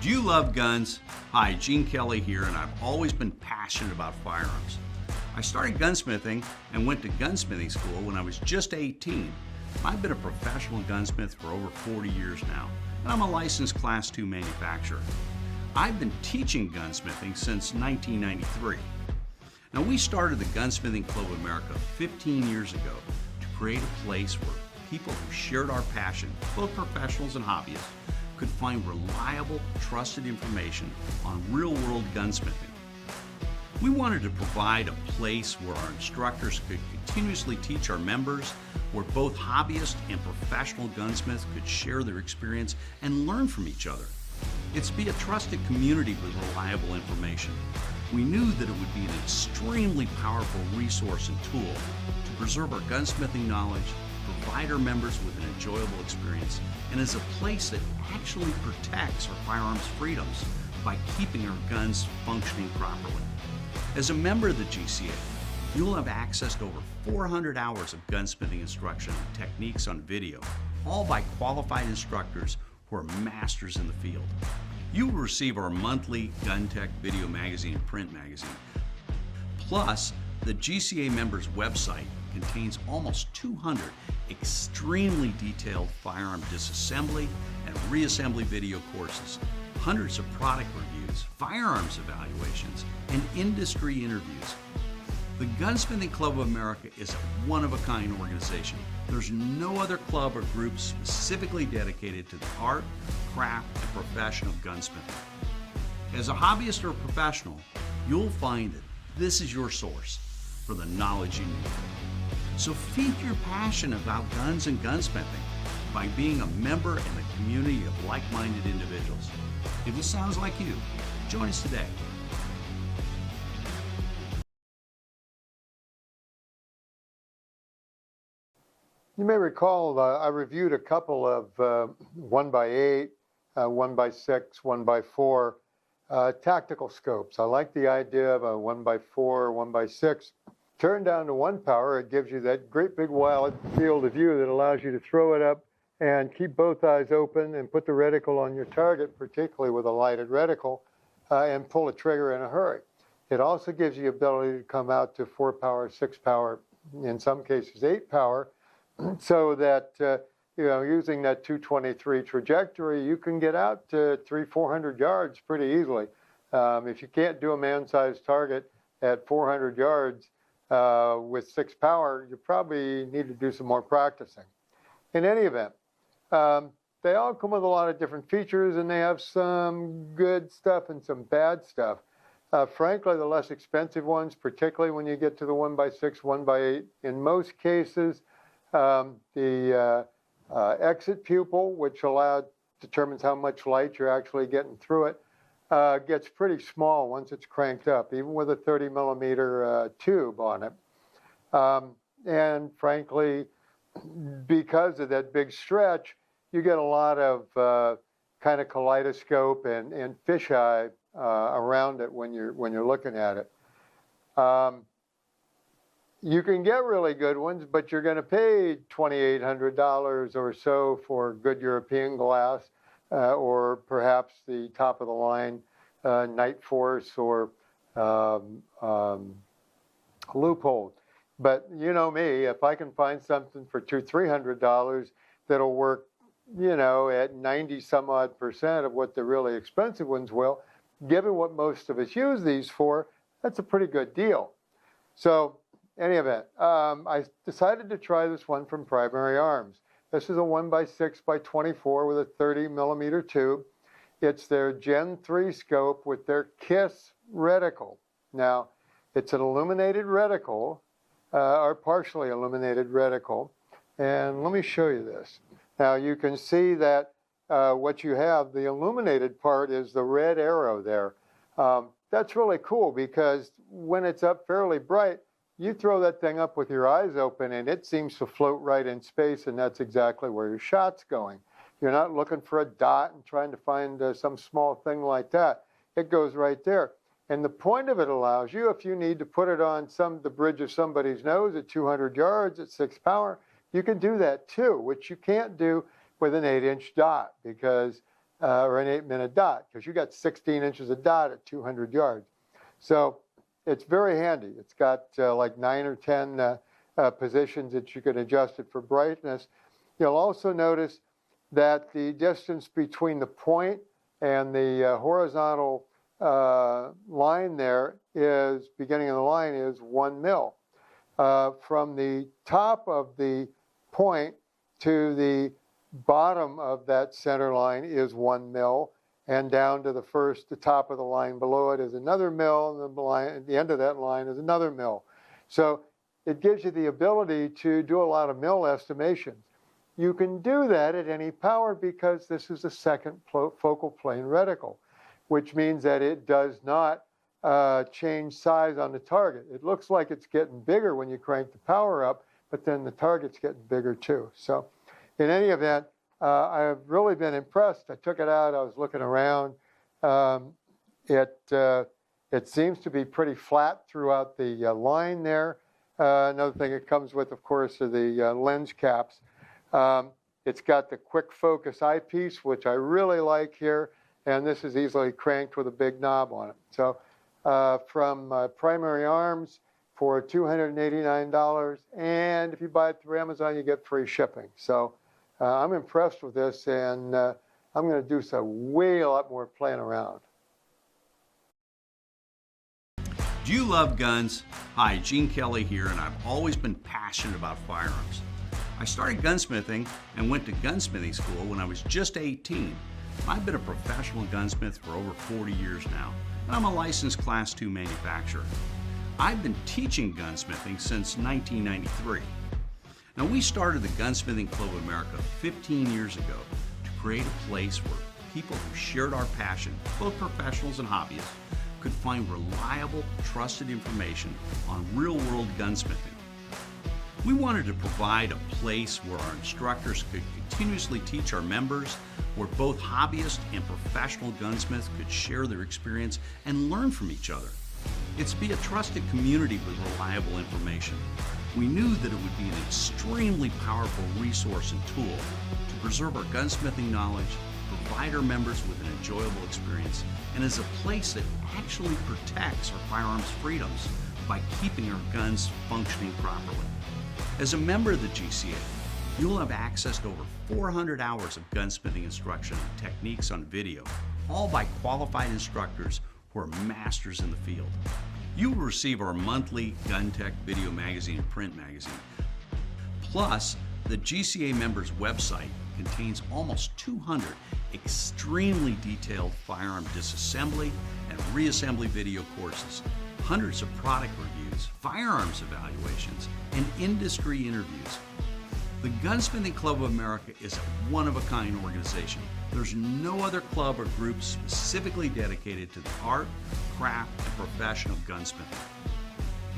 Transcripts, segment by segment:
Do you love guns? Hi, Gene Kelly here, and I've always been passionate about firearms. I started gunsmithing and went to gunsmithing school when I was just 18. I've been a professional gunsmith for over 40 years now, and I'm a licensed Class II manufacturer. I've been teaching gunsmithing since 1993. Now, we started the Gunsmithing Club of America 15 years ago to create a place where people who shared our passion, both professionals and hobbyists, could find reliable, trusted information on real-world gunsmithing. We wanted to provide a place where our instructors could continuously teach our members, where both hobbyists and professional gunsmiths could share their experience and learn from each other. It's to be a trusted community with reliable information. We knew that it would be an extremely powerful resource and tool to preserve our gunsmithing knowledge, provide our members with an enjoyable experience, and as a place that actually protects our firearms freedoms by keeping our guns functioning properly. As a member of the GCA, you'll have access to over 400 hours of gunsmithing instruction and techniques on video, all by qualified instructors who are masters in the field. You will receive our monthly Gun Tech video magazine and print magazine. Plus, the GCA members' website contains almost 200 extremely detailed firearm disassembly and reassembly video courses, hundreds of product reviews, firearms evaluations, and industry interviews. The Gunsmithing Club of America is a one-of-a-kind organization. There's no other club or group specifically dedicated to the art, craft, and profession of gunsmithing. As a hobbyist or a professional, you'll find that this is your source for the knowledge you need. So feed your passion about guns and gunsmithing by being a member in a community of like-minded individuals. If this sounds like you, join us today. You may recall I reviewed a couple of 1x8, 1x6, 1x4 tactical scopes. I like the idea of a 1x4, 1x6. Turned down to 1 power, it gives you that great big wide field of view that allows you to throw it up and keep both eyes open and put the reticle on your target, particularly with a lighted reticle, and pull a trigger in a hurry. It also gives you the ability to come out to 4 power, 6 power, in some cases 8 power, so that using that 223 trajectory, you can get out to 300-400 yards pretty easily. If you can't do a man-sized target at 400 yards with 6 power, you probably need to do some more practicing. In any event, they all come with a lot of different features, and they have some good stuff and some bad stuff. Frankly, the less expensive ones, particularly when you get to the 1x6, 1x8, in most cases, the exit pupil, which determines how much light you're actually getting through it, gets pretty small once it's cranked up, even with a 30 millimeter tube on it. And frankly, because of that big stretch, you get a lot of kind of kaleidoscope and fisheye around it when you're looking at it. You can get really good ones, but you're going to pay $2,800 or so for good European glass, or perhaps the top of the line Night Force or Loophole. But you know me, if I can find something for $200-300 that'll work, at 90 some odd% of what the really expensive ones will, given what most of us use these for, that's a pretty good deal. So, any event, I decided to try this one from Primary Arms. This is a 1x6x24 with a 30 millimeter tube. It's their Gen 3 scope with their KISS reticle. Now, it's an illuminated reticle, or partially illuminated reticle. And let me show you this. Now, you can see that what you have, the illuminated part is the red arrow there. That's really cool because when it's up fairly bright, you throw that thing up with your eyes open and it seems to float right in space, and that's exactly where your shot's going. You're not looking for a dot and trying to find some small thing like that. It goes right there. And the point of it allows you, if you need to put it on the bridge of somebody's nose at 200 yards at 6 power, you can do that too, which you can't do with an 8-inch dot because or an 8-minute dot, because you got 16 inches of dot at 200 yards. So it's very handy. It's got like 9 or 10 positions that you can adjust it for brightness. You'll also notice that the distance between the point and the horizontal line there is, beginning of the line is 1 mil. From the top of the point to the bottom of that center line is 1 mil, and down to the top of the line below it is another mil, and at the end of that line is another mil. So it gives you the ability to do a lot of mil estimations. You can do that at any power because this is a second focal plane reticle, which means that it does not change size on the target. It looks like it's getting bigger when you crank the power up, but then the target's getting bigger too. So in any event, I've really been impressed. I took it out, I was looking around. It seems to be pretty flat throughout the line there. Another thing it comes with, of course, are the lens caps. It's got the quick focus eyepiece, which I really like here, and this is easily cranked with a big knob on it. So from Primary Arms for $289, and if you buy it through Amazon, you get free shipping. So I'm impressed with this, and I'm going to do a lot more playing around. Do you love guns? Hi, Gene Kelly here, and I've always been passionate about firearms. I started gunsmithing and went to gunsmithing school when I was just 18. I've been a professional gunsmith for over 40 years now, and I'm a licensed Class II manufacturer. I've been teaching gunsmithing since 1993. Now, we started the Gunsmithing Club of America 15 years ago to create a place where people who shared our passion, both professionals and hobbyists, could find reliable, trusted information on real-world gunsmithing. We wanted to provide a place where our instructors could continuously teach our members, where both hobbyists and professional gunsmiths could share their experience and learn from each other. It's to be a trusted community with reliable information. We knew that it would be an extremely powerful resource and tool to preserve our gunsmithing knowledge, provide our members with an enjoyable experience, and as a place that actually protects our firearms freedoms by keeping our guns functioning properly. As a member of the GCA, you'll have access to over 400 hours of gunsmithing instruction and techniques on video, all by qualified instructors who are masters in the field. You will receive our monthly Gun Tech video magazine and print magazine. Plus, the GCA members' website contains almost 200 extremely detailed firearm disassembly and reassembly video courses, hundreds of product reviews, firearms evaluations, and industry interviews. The Gunsmithing Club of America is a one-of-a-kind organization. There's no other club or group specifically dedicated to the art, craft, and profession of gunsmithing.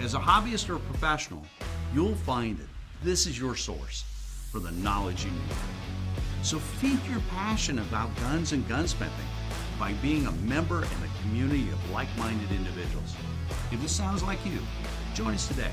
As a hobbyist or a professional, you'll find that this is your source for the knowledge you need. So feed your passion about guns and gunsmithing by being a member in a community of like-minded individuals. If this sounds like you, join us today.